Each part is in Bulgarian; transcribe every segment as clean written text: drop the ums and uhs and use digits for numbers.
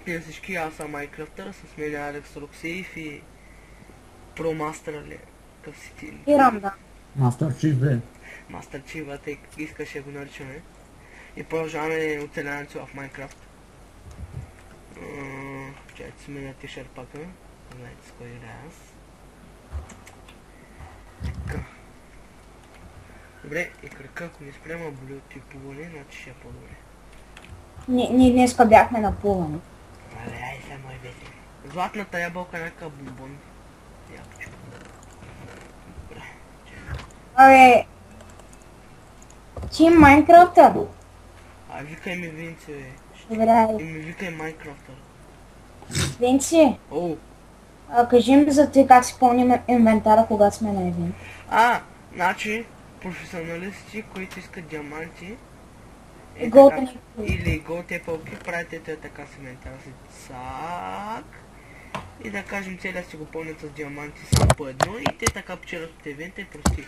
здравейте всички, аз съм Майнкрафтър, с мен е Алекс Роксеев и Промастър ли? Къв си ти? Ирам, да. Мастер Чиф, бе. Мастър Чива, тъй искаше го наричаме. И продължаваме оцеляването в Майнкрафт. Чайте сменя тишър пака. Знаете с кой играя аз. Така. Добре, и крака, ако не спрема боли от типоване, значи ще е по-добре. Ние днеска бяхме на плуване. Абе, ай сега мой весели. Златната ябълка е някакъв бомбон. Ябълчко. Добре. Абе... Ти Майнкрафтър? А викай ми Винци, бе. Добре, И ми викай Майнкрафтър. Винци, О! кажи ми за ти как си пълним инвентара, когато сме на един. Значи, професионалисти, които искат диаманти, Голден или голд епълки, правите така с инвентара си. Цак. И да кажем целият си го пълнят с диаманти само по едно и те така печелят от евента и прости.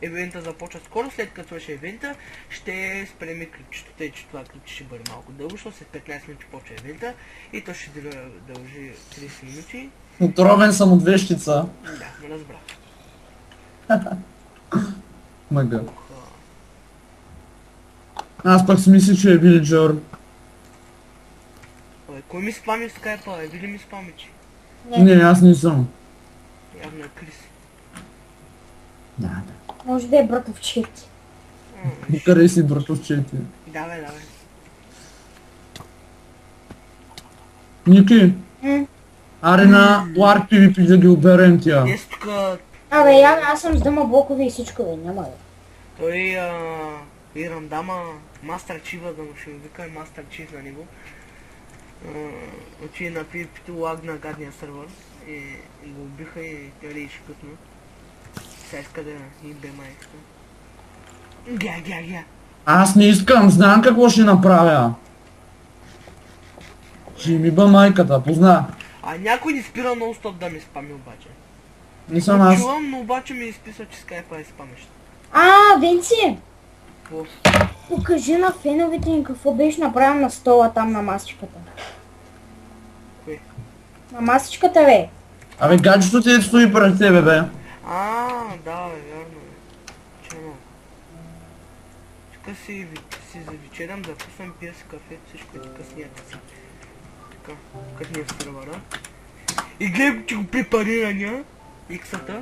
Евента започва скоро, след като свърши евента, ще спреме клипчето, тъй че това клипче ще бъде малко дълго, защото след 15 минути почва евента и то ще дължи 30 минути. Отровен съм от вещица. Да, ме разбрах. Мъга. Аз пък си мисля, че е вилиджър. Абе, кой ми спами в скайпа, бе? Вили ми спами, че? Не, аз не съм. Явно е Крис. Да. Може да е братовчет. Къде си, братовчети? Давай. Ники, аре на Ларк PvP да ги оберем тя. Днес тука Абе, аз съм с дъма блокове и всичко, бе, няма бе. той и рандама Мастер Чива, да му ще викаме Мастер Чив на него. Отиде на PvP-то, лагна гадния сървър и го убиха и той ли късно. Сега иска да имбе майката. Гя. Аз не искам, знам какво ще направя. Ще ми ба майката, позна. А някой ни спира нон-стоп да ми спами обаче. Не съм аз. Чувам, но обаче ми изписва, че скайпа е спамещ. Винци! Какво? Покажи на феновете ни какво беше направено на стола там на масичката. Кое? На масичката, бе. Абе, гаджето ти стои пред тебе, бе. Да, бе, вярно е. Чено. Тука си завечерям да пусвам, пия си кафе, всичко е така смятъци. Така, като ни е в сървъра. И гледам, че го препарирания, иксата.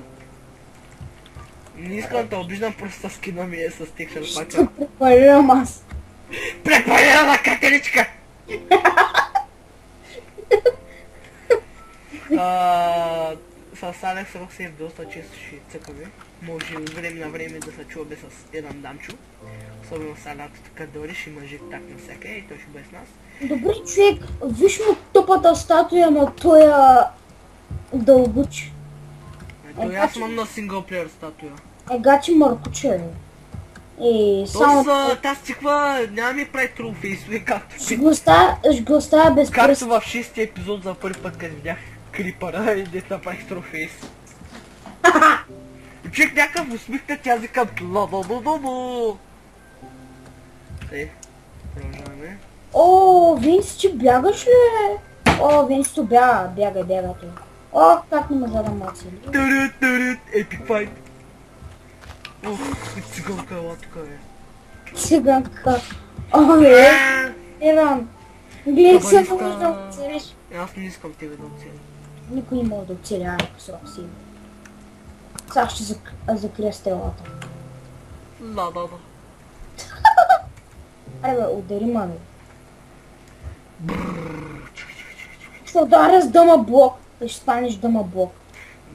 Не искам да обиждам, просто скина ми е с текшър пака. Ще препарирам аз. Препарирана катеричка! С Алекс Роксеев доста често ще цъкаме. Може от време на време да се чуваме с един дамчо. Особено с Алято така дори ще мъжи так навсяка и той ще бъде с нас. Добре, човек, виж му тъпата статуя на тоя дълбуч. Ето и аз имам на синглплеер статуя. Гачи мъркуче, бе. И само... Тази циква няма ми прави трулфейсове, както Ще го оставя без както пръст. в 6-ти епизод за първи път, като видях крипъра и дет направих трулфейс. И човек някакъв усмихна, тя вика ла-ла-ла-ла-ла. Продължаваме. О, Винс, ти бягаш ли? О, Винс, то бягай той. О, как не можа да маци. Турут, епик файт. Ух, циганка ела тука, бе. Циганка. О, бе, Иван. Гледай се, Кабалиста. можеш да оцелиш. Аз не искам тебе да оцеля. Никой не може да оцеля, ако срок си. Сега ще закрия стелата. Да. Аре бе, удари ма, бе. Ще ударя с дъма блок. И ще станеш дъма блок.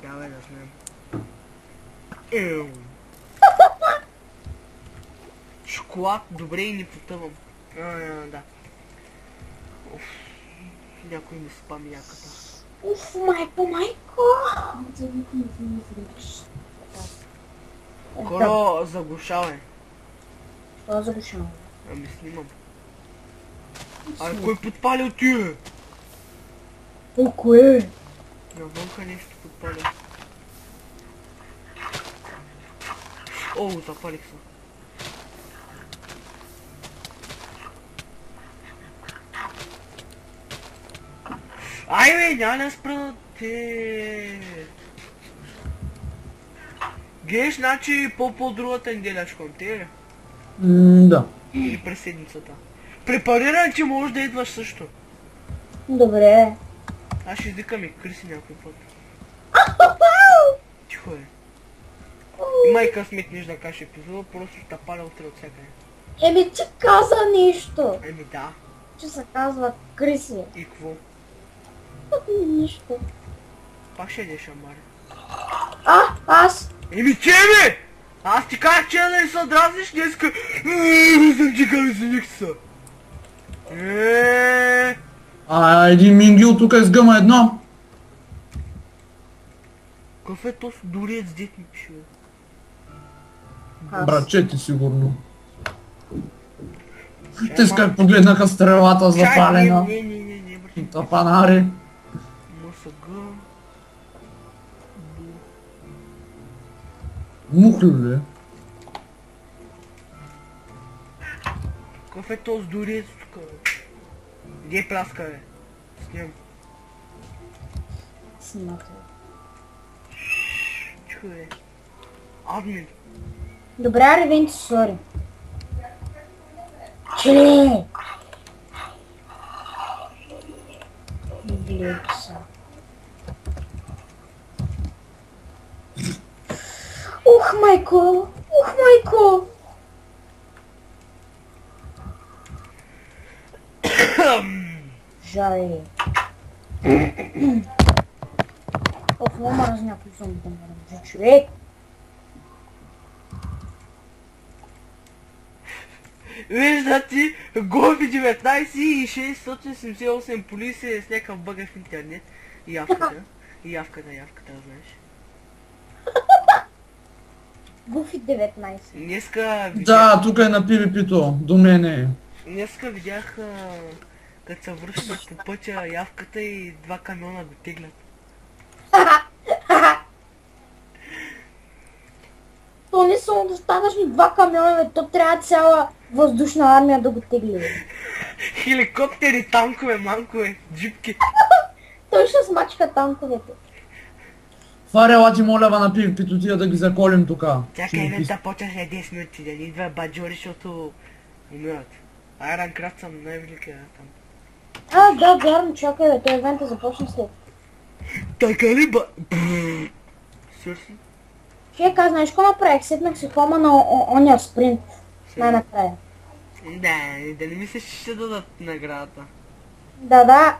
Давай да знаем. Еу. Шоколад, добре и не потъвам. Да. Уф. Някой ми спами яката. Уф, майко. Коро, заглушавай. Това заглушавам. Ами снимам. Кой подпалил ти? О, кое? Навънка нещо подпаля. О, запалих се. Ай бе, няма да спра те. Геш, значи по-другата неделя ще те. Да. Или през седмицата. Препариран, че можеш да идваш също. Добре. Аз ще извикам и Криси някой път. Тихо е. Има и късмет нищо да кажеш епизода, просто ще паля утре от всякъде. Еми ти каза нищо. Еми да. Че се казва Криси. И какво? Нищо. Пак ще ядеш амаре. Аз. Еми че бе! Аз ти казах, че да не се дразниш днеска. Не съм ти казал за никса. Един мингил тук изгъма едно. Какъв е то дорец дет ми пише? Аз. Брачети сигурно. Те с как погледнаха стрелата запалена. Не, брат. Тапанари. МСГ. Мухли ли? Какъв е този дорец тук? Где е пляска бе? Снимам. Снимате. Чу е. Админ. Добре, Ревенти, сори. Че? Гледса. Ух, майко! Ух, майко! Жари. Ох, много мразя някой зомби да ме ръмжи, човек. Вижда ти, Гоби 19 и 678 полиция с някакъв бъгър в интернет. И явката, знаеш. Гуфи 19. Днеска Да, тук е на PvP-то. До мене. Днеска видях, като се връщат по пътя явката и два камиона го теглят. То не са достатъчни два камиона, бе. То трябва цяла въздушна армия да го тегли. Бе. Хеликоптери, танкове, манкове, джипки. Той ще смачка танковете. Фарела ти молява на PvP-то тия да ги заколим тука. Чакай, евента почва след 10 минути, да ни идва баджори, защото умират. Айранкрафт съм най-великия там. Да, вярно, чакай, бе. Той евента започна след. Така ли ба... Сърси? Чека, знаеш какво направих? Седнах си хома на оня спринт. Най-накрая. Да не мислиш, че ще дадат наградата. Да,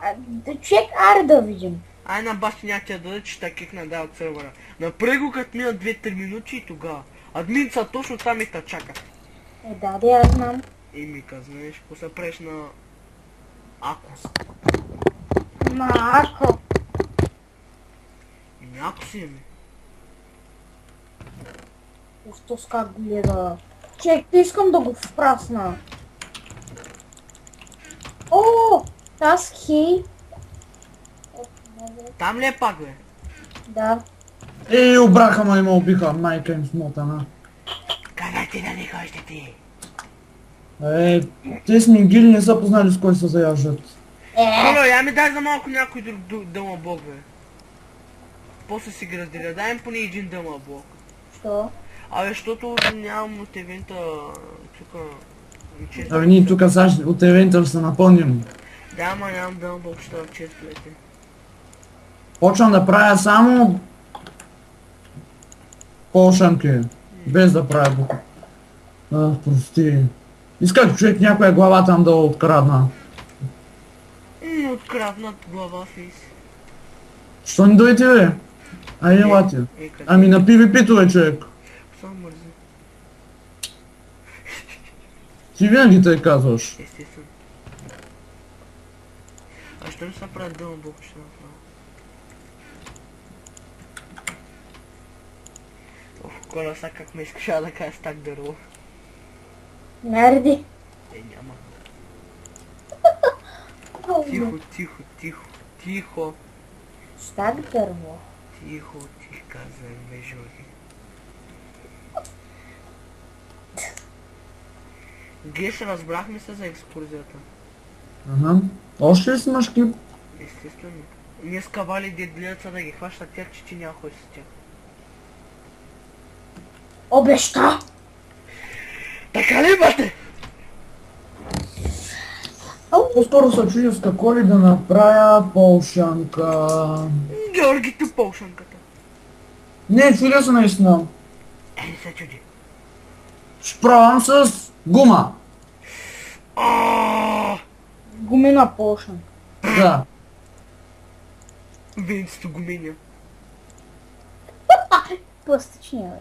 чек, аре да видим. Ай на баща няма да дадат, че ще кикна да от сервера. Направи го като минат 2-3 минути и тогава. Админца точно там и те чака. Да, аз знам. И Мика, знаеш, ако се преш на... Ако. Ако. Ако си ми. Устос как гледа. Чек, искам да го впрасна. О, таз хей. Там ли е пак, бе? Да. Обраха ма и ме убиха, майка им смотана. Казах ти да не ходите ти. Те с мингили не са познали с кой се заяждат. Коло, я ми дай за малко някой друг дълма-блок, бе. После си ги разделя, дай им поне един дълма-блок. Що? Абе, защото нямам от евента тука... Ние тук сега от евента ще се напълним. Да, ама нямам дълма-блок, ще в честовете. Почвам да правя само... Полшанки. Без да правя бук. Прости. Исках човек някоя глава там да открадна. Откраднат глава фейс. Що не дойде, бе? Ела ти. Ами на PvP-то, бе, човек. Само мързи. Ти винаги тъй казваш. Естествено. А що не се направи дълма-блок, ще направя? Коля, сега как ме искаш да кажа стак дърво. Мерди. Няма. Тихо. Стак дърво. Тихо, ти каза межори. Геш, разбрахме се за екскурзията. Ага. Още ли си имаш клип? Естествено. Днеска Вали дед гледаца да ги хващат тях, че ти няма ходи с тях. Обеща! Така ли бате? По-скоро се чудя с какво ли да направя полшанка. Георги, ти полшанката. Не, чудя се наистина. Не се чуди. Ще пробвам с гума. Гумена полшан. Да. Венцето го меня. Пластичния, бе.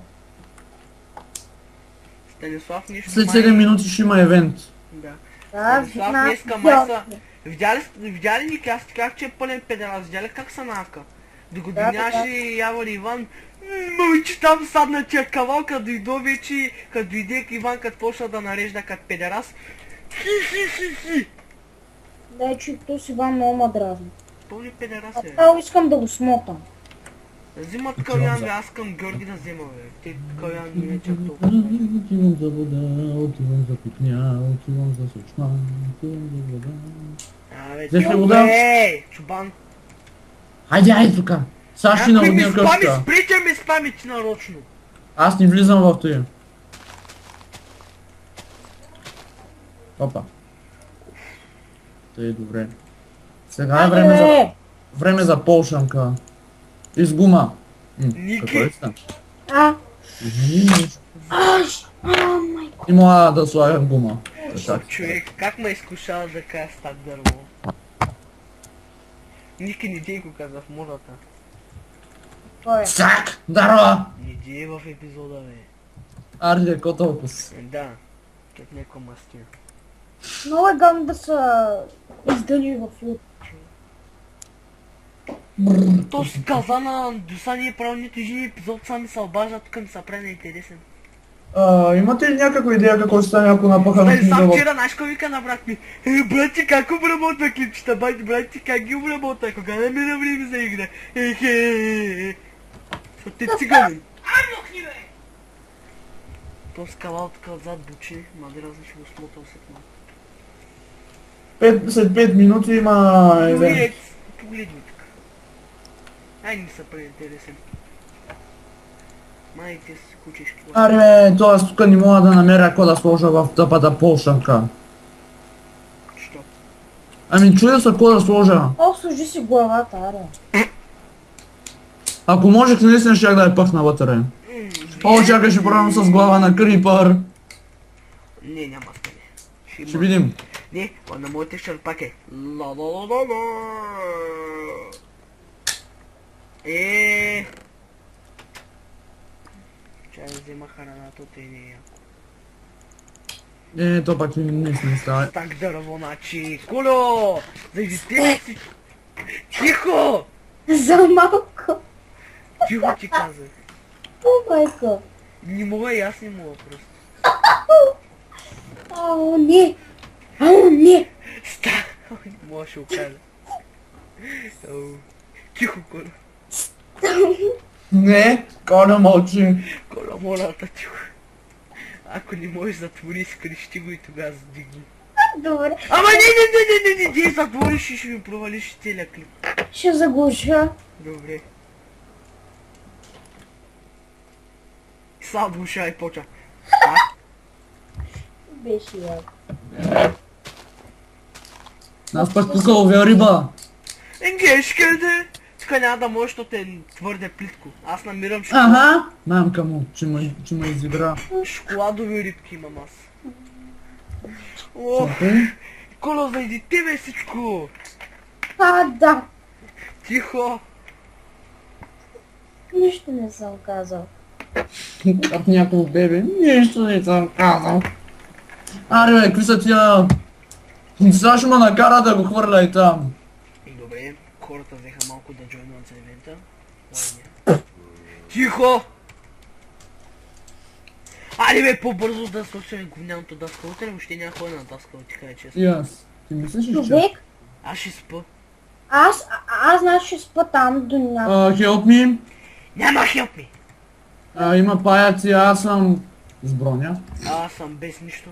Станислав нещо След 7 минути ще има евент. Да. Да, Станислав на днеска май са... идиот. Видя ли Ники? Аз ти казах, че е пълен педерас. Видя ли как са нака? Да, Догодиняваше Явор и Иван. Че там садна тия кавал, като дойдо вече, като дойде Иван, като почна да нарежда като педерас. Хи. Да, че то си вам много ма дразни. Пълни педерас е. Аз искам да го смотам. Взимат Калян, бе, аз към Георги да взема, бе. Те Калян не е чак толкова. Отивам за вода, отивам за пикня, отивам за сочма, отивам за вода. Абе, Взеш ли вода? Чубан. Хайде тука. Сега ще Някой ми наводня спами, къщата. сприте ми спами ти нарочно. Аз не влизам в тия. Опа. Тъй, добре. Сега е време за полшанка. И с гума. Ники. Какво ли сте? Май. И мога да слагам гума. Така. Човек, как ме изкушава да кажа с так дърво? Ники не дей го каза в мората. Кой е? Сак! Дарва! Не дей в епизода, бе. Арди, какво толкова? Да. Като някаква мастина. Много е гадно да са издали в YouTube. То си каза на Доса не е правил нито един епизод, сами се обаждат, тук ми се прави на интересен. Имате ли някаква идея какво ще стане, ако напахаме Сам книга в... вчера, знаеш кой вика на брат ми? Брат ти как обработва клипчета, брат ти как ги обработва, кога не мина време за игра? Ехе. Защото те цигани. То скалал така отзад бучи, мадразно ще го смотал след малко. След 5 минути има евент. Погледни така. Ай не са преинтересен. Майите си кучешки. Аре бе, то аз тук не мога да намеря какво да сложа в тъпата полшанка. Що? Ами чудя се какво да сложа. О, служи си главата, аре. Ако можех, наистина щях да я пъхна вътре. О, чакай, ще пробвам с глава на крипър. Не, няма стане. Ще видим. Не, на моите шарпак е. Ла-ла-ла-ла-ла. Чай да взема храната, те не е яко. То пак не става. Так дърво, значи. Коло! Заради тебе си... Тихо! За малко. Тихо ти казах. О, майко. Не мога и аз не мога просто. О, не. О, не. Ста! Не мога ще окажа. Тихо, Коло. Не, Коля мълчи. Кола, молата, тихо. Ако не можеш затвори, скрещи го и тогава сдигни. Добре. Ама не, затвориш и ще ми провалиш целия клип. Ще заглуша. Добре. Сам душа и поча. Беше яко. Аз пък тук ловя риба. Енгешкърде! Тук няма да можеш, защото е твърде плитко. Аз намирам Ага. Мамка му, че ме изигра. шоколадови рибки имам аз. Ох, Чакай. Коло, заради тебе всичко! Да. Тихо! Нищо не съм казал. Как някой бебе, нищо не съм казал. Аре бе, какви са тия... Сега ще ме накара да го хвърля и там. Добре, хората взеха малко да джойнат за евента. Ладно. Тихо! Айде бе, по-бързо да свършим говняното даска. Утре въобще няма хора на даска, ти кажа честно. И аз. Ти мислиш ли, че... Човек, Аз ще спа. аз значи ще спа там до някакъв. Help me. Няма help me! Има паяци, аз съм... с броня. Аз съм без нищо.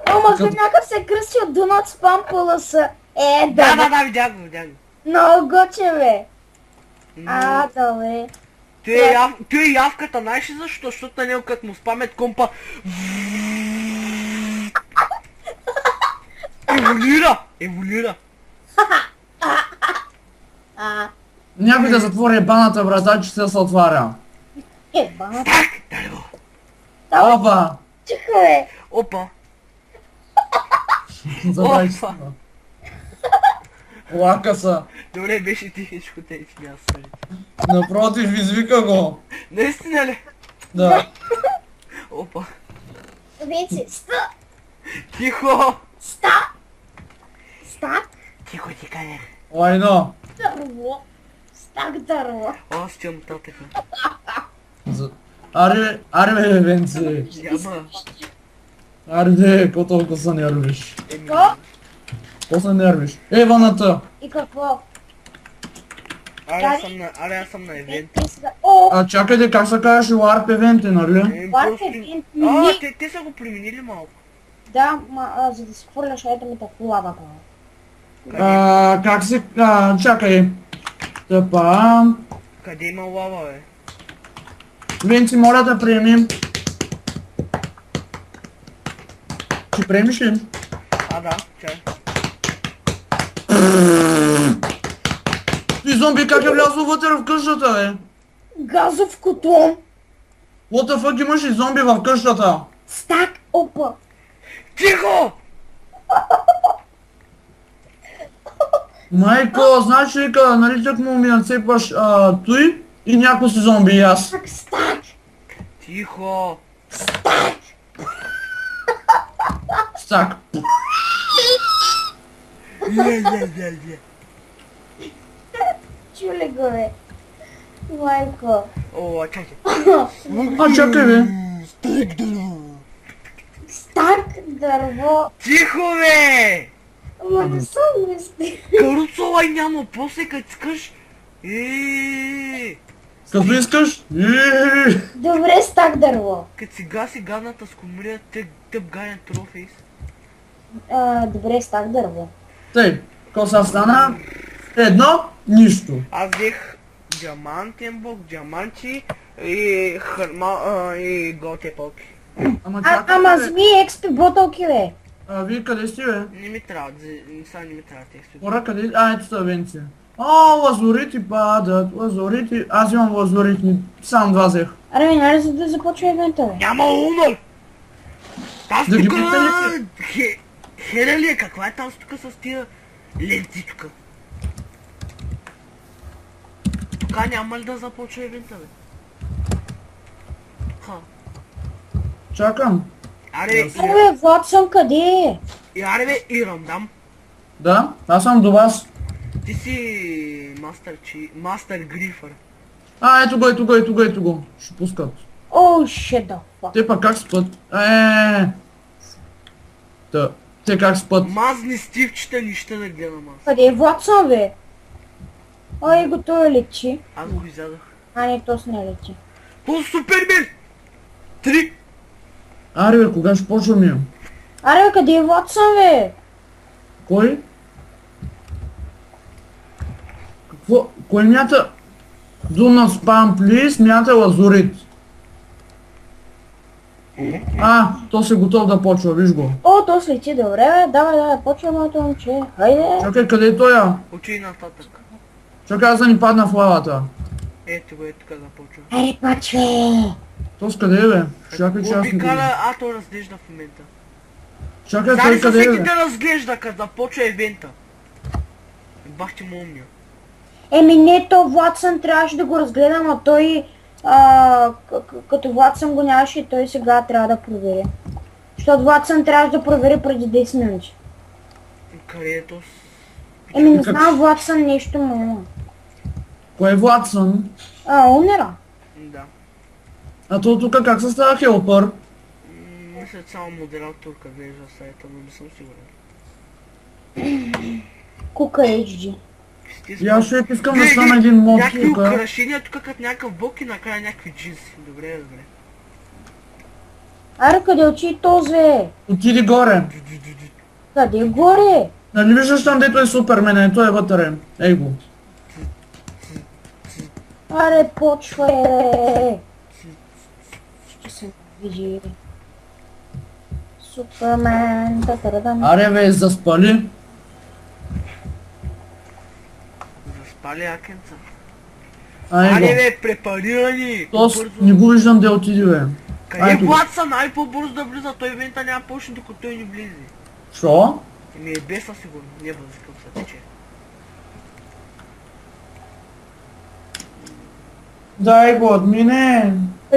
Ама някакъв се кръсти от Donut Spam Palace. Да, видях го. Много гоче, бе. Добре. Той е явката, знаеш ли защо? Защото на него като му спамет компа... Еволюира! Някой да затвори ебаната врата, че се отваря. Бана. Так, дай го! Опа! Тихо, бе. Опа! Забравих се. Опа. Лака са. Добре, беше тихичко, те и смя се. Напротив, извика го. Наистина ли? Да. Опа! Венци, Тихо! стак. Тихо ти кажа. Лайно. Дърво. Стак дърво. О, с нататъка. Аре бе, Венци. Няма. Аре бе, какво толкова се нервиш? Какво? Какво се нервиш? Ваната. И какво? Аре, аз съм на евент. О, Чакайте, как се казваш Ларп евенти, нали? Warp Event Те са го променили малко. да, за да си хвърляш айтемите в лавата. Как се... чакай. Тъпа. Къде има лава, бе? Венци, моля да приемем. Ще приемиш ли? Да, чай. И зомби как е влязло вътре в къщата, бе? Газов котлон. What the fuck, имаш и зомби в къщата? Стак, опа. Тихо! Майко, знаеш ли ка, нали так му ми нацепваш той и някой си зомби и аз. Стак. Тихо! Стак. Ле. Чули го, бе. Майко. О, чакай. Чакай, бе. Стак, дърво. Тихо, бе! Ама не съм мисли. Каруцола няма, после като искаш. Като искаш? Добре, стак дърво. Като си гаси гадната скумрия, тъп гаден трофейс. Добре, стак дърво. Тъй, какво са стана? Едно, нищо. Аз взех диамантен блок, диаманти и и готе палки. Ама зми експи ботълки, бе. Вие къде сте, бе? Не ми трябва, сега не ми трябва текстове. Хора, къде? Ето са Венци. Лазурити падат, лазурити. Аз имам лазурити, сам два взех. Аре, бе, нали за да започва евента, бе? Няма умър! Аз Да ги тука... питали Хера ли е? Каква е там тука с тия ленти тука? Тука няма ли да започва евента, бе? Чакам. Аре, Абе, Ватсън, къде е? аре бе, Ирандам. Да, аз съм до вас. Ти си мастер грифър. Ето го. Ще пускат. О, shit the fuck. Те пак как спът? Те как спът? Мазни стивчета, нищо да гледам аз. Къде е Ватсън, бе? Ой, го той лечи. Аз го изядах. Не, то с не лечи. О, Супермен! 3! Аре бе, кога ще почваме? Аре, бе, къде е Ватсън, бе? Кой? Какво? Кой мята? Do not spam please, мята лазурит. То се готов да почва, виж го. О, то слети, добре, бе. Давай, почва моето момче. Хайде. Чакай, къде е той? Учи нататък. Чакай, аз да ни падна в лавата. Ето го, тук започва. Аре, почва. То с къде е, бе? Чакай, че аз не го... Обикаля, то разглежда в момента. Чакай, Дали той са къде е, всеки бе? да разглежда, като започва евента. Бах ти му умния. Еми не, то Ватсън трябваше да го разгледам, а той... като Ватсън го нямаше и той сега трябва да провери. Защото Ватсън трябваше да провери преди 10 минути. Къде е то? Еми не знам, Ватсън нещо му има. Кой е Ватсън? Умира. Да. А то тук как се става хелпър? Мисля, само модераторка вижда сайта, но не съм сигурен. Кука HD. И аз ще искам да стана един мод някакви тук. украшения тук като някакъв бок и накрая някакви джинси. Добре. Аре, къде очи този? Отиди горе. Къде горе? Нали виждаш там, дето е Супермен, ето е вътре. Ей го. Аре, почвай! Ще се види. Супермен, та-та-да-дам. Аре бе, заспали. Заспали акенца. Ай Али го. бе, препарирани! Тос, По-бързо. не го виждам да отиде бе. Къде Ай, тук. Ватсън? Ай по-бързо да влиза, той ивента няма почне докато той не влизи. Шо? Ми е беса сигурно, не бъзикам се тече. Дай го, админе.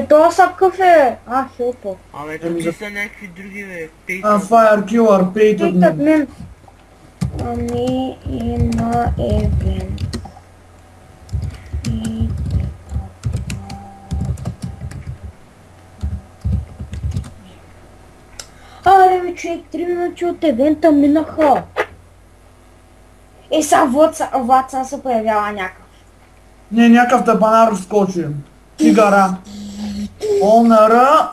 Това са кафе! Хелпо. Абе, Еми, тук за- са някакви други бе, А, пейта. Fire Killer, paid Питат admin. мен. Ами има евент. И... Аре бе, човек, 3 минути от евента минаха. Сега Ватсън се появява някакъв. Не, някакъв тапанар скочи. Тигара. Онара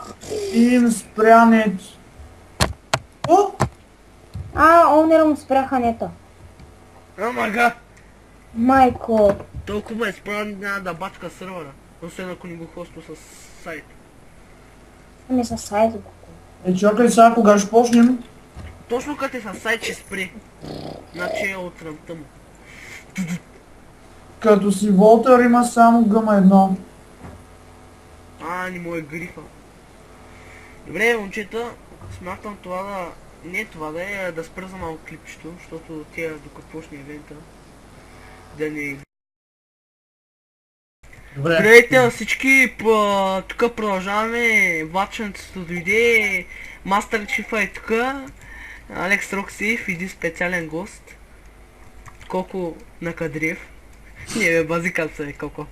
им спрянет. О? Онера му спряха нета. Амага! Майко. Толкова е справен, няма да бачка сървъра. Освен ако ни го хоства с сайт. Ами са сайт. Чакай сега, кога ще почнем? Точно като е с сайт ще спре. Значи е от ръмта му. Като си Волтер има само гъма едно. Не му е грифа. Добре, момчета, смятам това да... Не това да е, да спра за малко клипчето, защото тия докато почне ивента да не... Добре. Здравейте на всички, тук продължаваме, Ваченцето дойде, Мастер Чифа е тук, Алекс Роксиев, един специален гост, Коко Накадриев. Не бе, базикам се, Коко.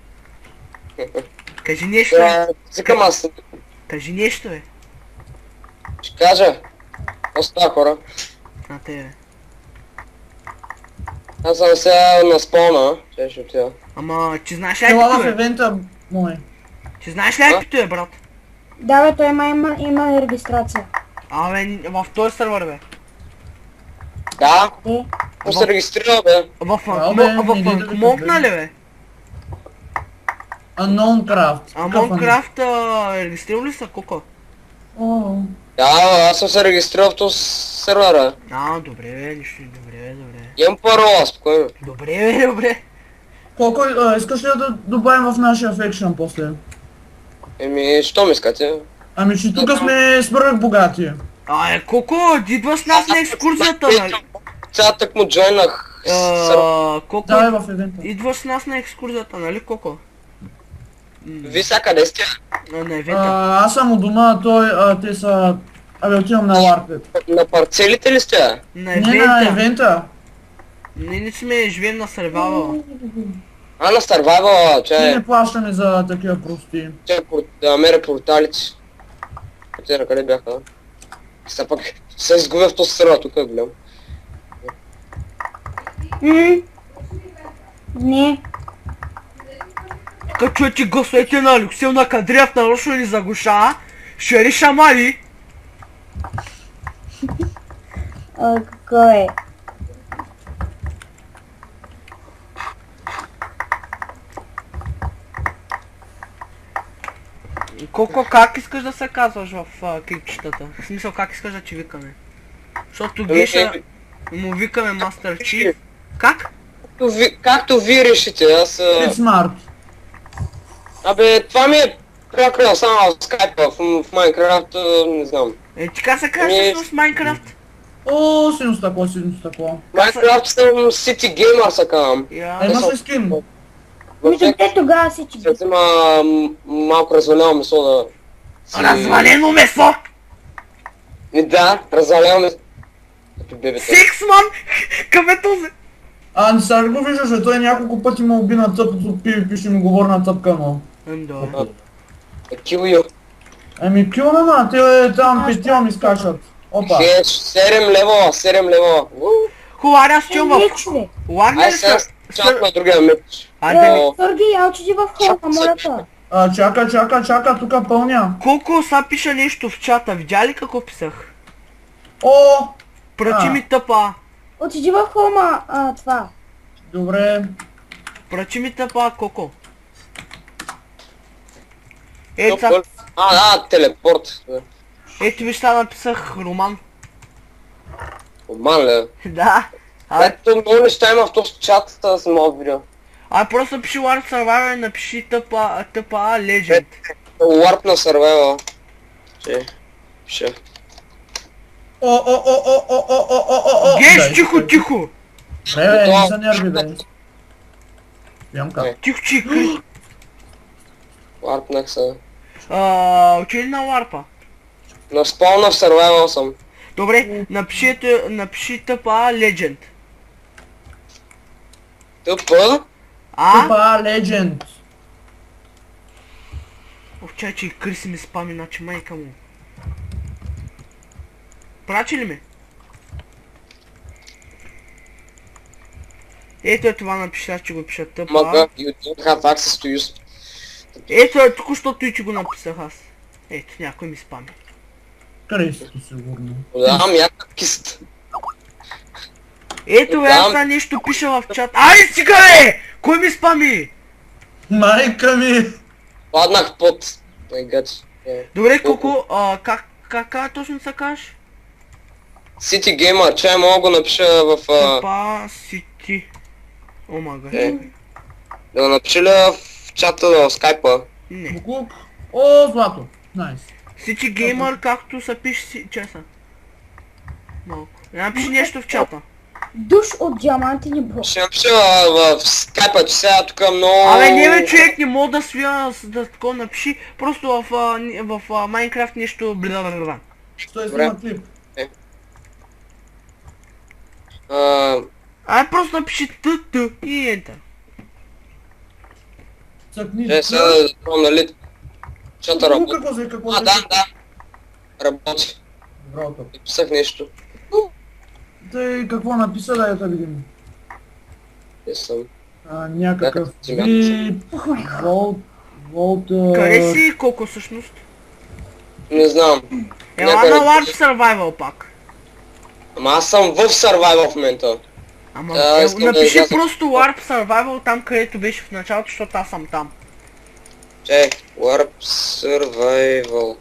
Кажи нещо, бе. Викам аз. Кажи нещо, бе. Ще кажа. Какво става, хора? На тебе. Аз съм сега на спона. Ще отида. Ама, че знаеш ли Ела в айпито, бе? евента мой. Че знаеш ли айпито, бе, брат? Да бе, той има регистрация. Абе, в този сървър, бе. Да, Е, съм се регистрирал, бе. В бе, иди да Монк, го нали, бе? Unknown Craft. А Какъв Монкрафт регистрирал ли са, Коко? О, Да, аз съм се регистрирал в този сервера. Добре, бе, нищо, добре, бе, добре. Имам парола, спокойно. Добре, бе, добре. Колко, искаш ли да добавим в нашия фекшън после? Що ми искате? Ами че тук сме свърх богати. Коко, идваш нас на екскурзията, нали? Сега так му джойнах сервера. Коко, Да, е в евента. идваш с нас на екскурзията, нали, Коко? Ви сега къде сте? На евента. Аз съм у дома, те са... Абе, отивам на Warped. На парцелите ли сте? На Не на евента. евента. Ние не сме, живеем на Survival. На Survival, Ние че не плащаме за такива прости. да меря порталите. Те на къде бяха? Сега пък се изгубя в този сервер, тук е голям. Не. Тук чуете гласовете на Алексил на Кадриев, нарочно ни заглуша. Шери шамали. Какво е? Коко, как искаш да се казваш в клипчетата? В смисъл, как искаш да ти викаме? Защото Геша му викаме Мастер Чиф. Как? Както ви решите, аз... It's smart. Абе, това ми е прякорно само в скайпа, в Майнкрафт, не знам. Така се казваш всъщност Майнкрафт? О, синус тако, синус тако. Майнкрафт съм City Gamer се казвам. Имаш ли скин? Мисля, те тогава си че... Ще взема малко разваляно месо да... Развалено месо! Да, разваляно месо. Като бебета. Сексман! Къв е този? Не сега ли го виждаш, бе? Той няколко пъти ме уби на тъпото от PvP, ще ми говори на тъпка, но... Да. Kill you. Ами кюна, ма, те там петима ми скачат. Опа. 7 левела, 7 левела. Хубаво, аз чувам в... Не, човек. Лагна Ай ли сега са? чакаме другия меч. Айде ми. Сърги, я отиди в хола, моля те. Чака, тук пълня. Колко са пиша нещо в чата, видя ли какво писах? О! Прачи ми тъпа. Отиди в хома, това. Добре. Прачи ми тъпа, Коко. Ето, телепорт. ето виж сега написах роман. Обман ли? Да. А, Ето много неща има в този чат, аз не мога да видя. просто напиши War Survivor и напиши тъпа Legend. Warp на survival. Ще. Геш, тихо! Бе, не са нерви, бе. Ямка. Тихо. Warpнах се. Учи ли на Warpa? На спална в survival съм. Добре, напиши тъпа Legend. Тъпа? Тупа легенд. Чай, че и Криси ми спами, значи майка му. Прачи ли ме? Ето е това напиша, аз ще го пиша тъпа. Мага, you don't have access to use. Ето е, току-що той, че го написах аз. Ето, някой ми спами. Кристо сигурно. Да, някак кист. Ето е, аз сега нещо пиша в чат. Ай, стига бе! Кой ми спами? Майка ми! Паднах под. Майгач. Добре, Коко, как точно се кажеш? City Gamer, чай мога го напиша в... Тъпа Сити. О, мага. Да го напиша ли в чата на скайпа? Не. Буклук. О, злато. Найс. Сити Геймър, както се пише си... Чеса. Малко. Напиши нещо в чата. Душ от диамантини блок. Ще напиша в скайпа, че сега тук много... Абе, не бе, човек, не мога да свия да такова напиши. Просто в Майнкрафт нещо бля. Той снима клип. Ай, просто напиши т и ентер. Цъкни. Сега да пробвам, нали? Чата работи. Какво за какво? Да. Работи. Доброто. Написах нещо. Тъй какво написа да я да видим? Не съм. Някакъв Да, вип, волт... Къде си Коко всъщност? Не знам. Ела на War Survival пак. Ама аз съм в survival в момента. Ама искам да напиши изляза. просто Warp Survival там, където беше в началото, защото аз съм там. Чай, Warp Survival.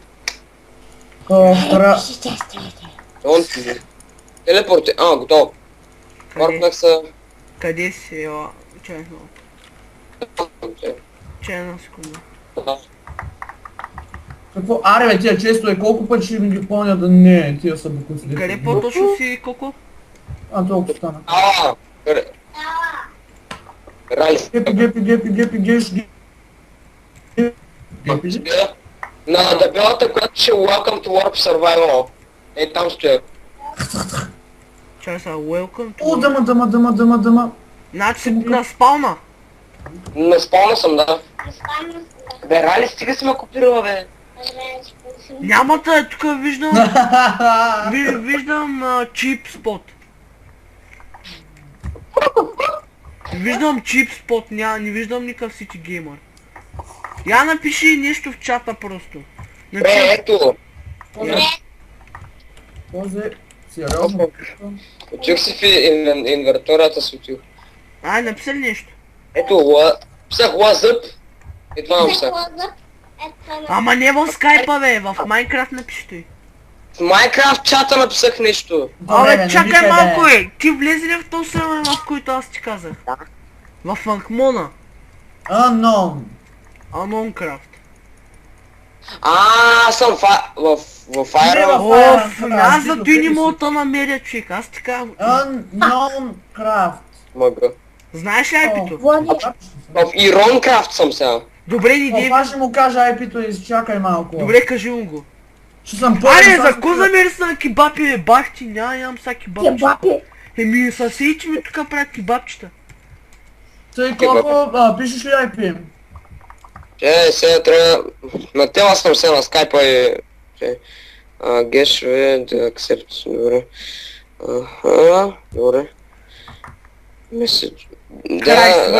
Don't телепорти. Готово. Warpнах се. Къде си? Ела, чай една секунда. Какво? Аре бе, тия често е колко пъти ще ми ги пълня да не, тия са букуци. Къде по-точно си, Коко? Толкова стана. Къде? Райс. Гепи. На дебелата, която ще Welcome to Warp Survival. Там стоя. Чай са, welcome О, to... дъма. Значи на спална. На спална съм, да. Бе, Райли, стига си ме копирала, бе. Нямата е, тук виждам... Виждам чип спот. Виждам чип спот, не виждам никакъв City Gamer. Я напиши нещо в чата просто. Ето. Този, сериозно. Отих си в инверторията си отих. Ай, написа ли нещо? Ето, писах WhatsApp. И това написах. Ама не в скайпа бе, в Майнкрафт напиши той. В Minecraft чата написах нещо. Абе, чакай малко ти влезе ли в този сервер, в който аз ти казах? Да. В Анкмона. Unknown. Unknown. Аз съм в Fire. Оф, аз за той не мога да намеря, човек, аз ти казвам. Unknown Craft. Мога. Знаеш ли IP-то? Влади, В Ironcraft съм сега. Добре, ни дей. Това ще му кажа IP-то, изчакай малко. Добре, кажи му го. Ще съм пълен. Аре, за ко замери са на кебапи, бе, бах ти, нямам са кебапчета. кебапи. Еми, съседите ми тук правят кебапчета. Тъй колко, пишеш ли IP? Сега трябва... На тела съм сега на скайпа и... Guess with accept. Добре. Добре. Message.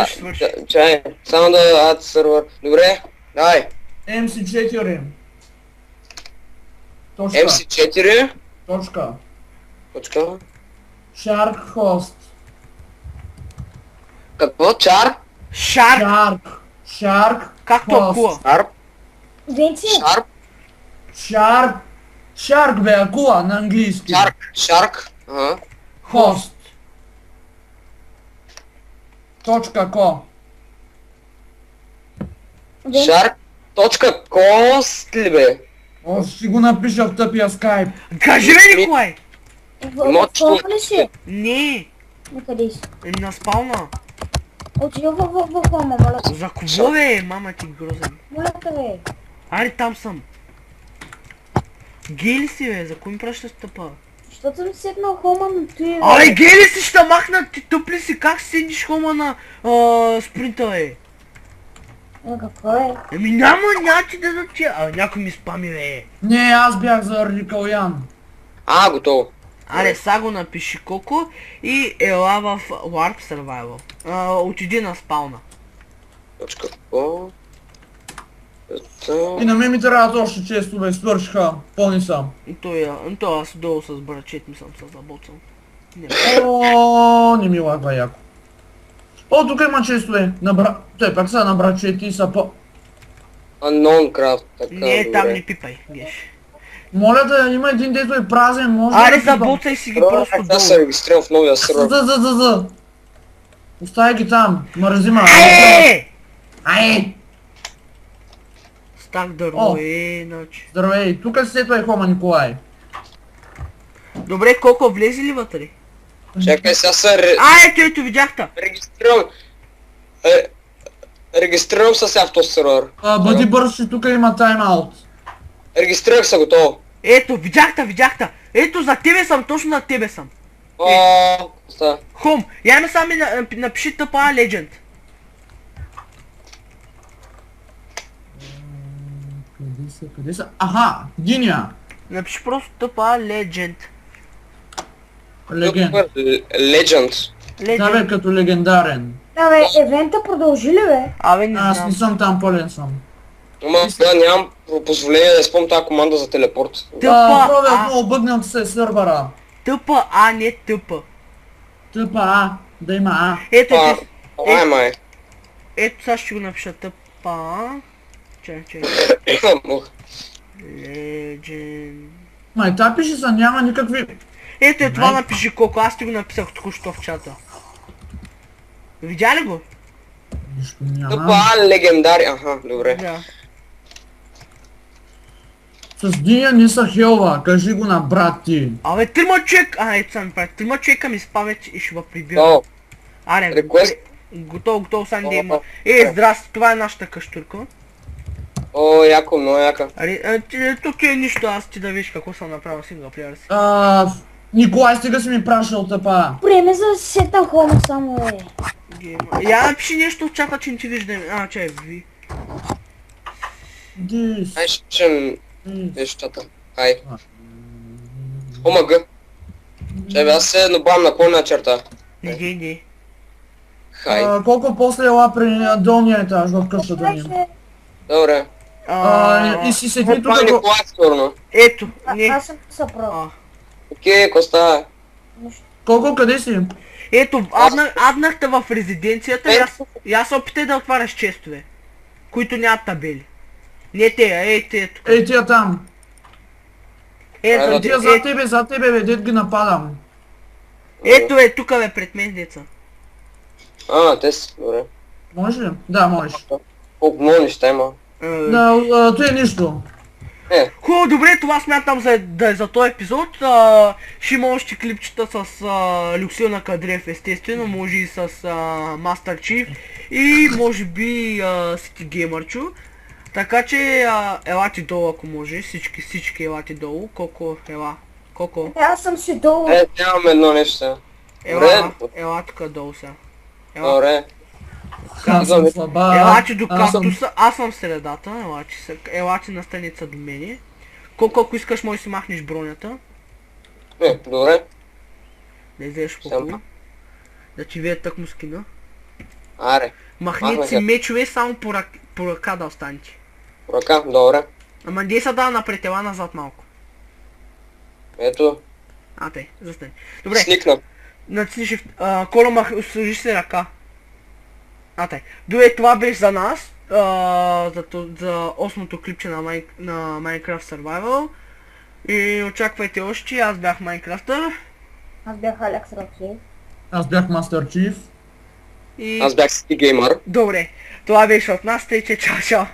Свърши. Чай, само да add сервер. Добре, давай. MC4. Точка. MC4. Точка. Точка. Shark host. Какво? Чар? Шарк! Shark. Както акула. Шарп? Венци, Шарп? Shark бе, акула на английски. Шарк? Ага. Host. Точка ко. Венци, Шарк? Точка кост ли бе? О, ще го напиша в тъпия скайп. Кажи бе, Николай! в хома ли си? Не, Накъде си? на спална. Отива в хома, моля те. За кого бе, мама ти грозен? Моля те, бе. Аре, там съм. Гей ли си бе, за кой ми пращаш тъпа? Защото съм седнал хома на той, бе. Абе, гей ли си, ще те махна, ти тъп ли си, как седиш хома на спринта бе? Какво е? Еми няма ти да ти, някой ми спами бе. Не, аз бях заради Калян. Готово. Аре, са го напиши Коко и ела в Warp Survival. Отиди на спална. Точка ко... И на мен ми трябват още често бе, свършиха. Пълни съм. То аз долу с брачет ми съм се забоцал. О, не ми лагва яко. О, тук има честове. Той пак са на брачети и са по... Unknown Craft, така, Не, там добре. не пипай, геш. Моля да има един дето е празен, може Аре, да пипам. забуцай си ги Добре, просто как да се долу. регистрирам в новия сервер? За. Оставя ги там. Мързи ма. Ай! Стак дърво О. иначе. Здравей, тук си сето е Хома Николай. Добре, Коко, влезе ли вътре? Чакай, сега се Ето видяхте. регистрирам. Регистрирам се сега в този сервер. Бъди бърз, че тук има тайм-аут. Регистрирах се, готово. Ето, видяхте. Ето, за тебе съм, точно на тебе съм. Става. Хом, я ме сами напиши тъпа Legend. Къде са? Аха, Диня. Напиши просто тъпа Legend. Легенд. Legend. Да бе, като легендарен. Да, бе, евента продължи ли, бе? Абе, не Аз знам. не съм там, пълен съм. Ама да, нямам позволение да изпълням тази команда за телепорт. Пробвай отново, бъгнал се сървъра. Тъпа, не тъпа. Тъпа да има А. Ето, Май. ето сега ще го напиша тъпа. Чакай. Legend. Май, та пише са, няма никакви... Ето това напиши Коко, аз ти го написах току-що в чата. Видя ли го? Нищо няма. Тъпа легендари. Аха, добре. Да. С Диня не са хелва, кажи го на брат ти. Абе, трима човека, ето са ми прави, трима човека ми спавят и ще ва прибира. О, Аре, Request. готово, сам да има. О. Здрасти, това е нашата къщурка. яко, много яка. Аре, тук е нищо, аз ти да видиш какво съм направил синглплеер си. Николай, стига си ми прашал тъпа. Време за да си сетна хома само, бе. Я напиши нещо в чата, че не ти виждам. Чай, ви. Дис. Ай, ще нещата. Хай. Омага. Чай, бе, аз се набавям на пълна черта. Не. Хай. Колко после ела при долния етаж в къщата ни. Добре. И си седи тук. Това е Николай, сигурно. Ето, не. Аз съм съпро. Окей, Коста. Колко, къде си? Ето, аднахте в резиденцията и аз опитай да отваряш честове, които нямат табели. Не те, тук. Ей, тия там. Ето, Тия за тебе, бе, дет ги нападам. ето тук бе, пред мен деца. Те си, добре. Можеш ли? Да, можеш. Колко много неща има. Да, той е нищо. Хубаво, добре, това смятам да е за този епизод. Ще има още клипчета с Люксил на Кадрев, естествено, може и с Master Chief и може би City Gamerчо. Така че елате долу ако може, всички елате долу. Коко, ела. Коко. Аз съм си долу. Нямам едно нещо сега. Ела тук долу сега. Добре. Аз съм слаба. Елате до кактуса, аз съм в средата, елате на страница до мене. Колко ако искаш може си махнеш бронята. Добре. Да излезеш по-хубаво. Да ти видят тъкмо скина. Аре. Махнете си мечове само по ръка да останете. Ръка, добре. Ама не са да напред, ела назад малко. Ето. Тъй, застани. Добре, Сникна. натисни Shift, Колома, сложи се ръка. Тъй. Дуе, това беше за нас, за осмото клипче на Minecraft Survival. И очаквайте още, аз бях Minecrafter. Аз бях Алекс Рокси. Аз бях Master Chief. И... Аз бях City Gamer. Добре, това беше от нас, тъй че чао.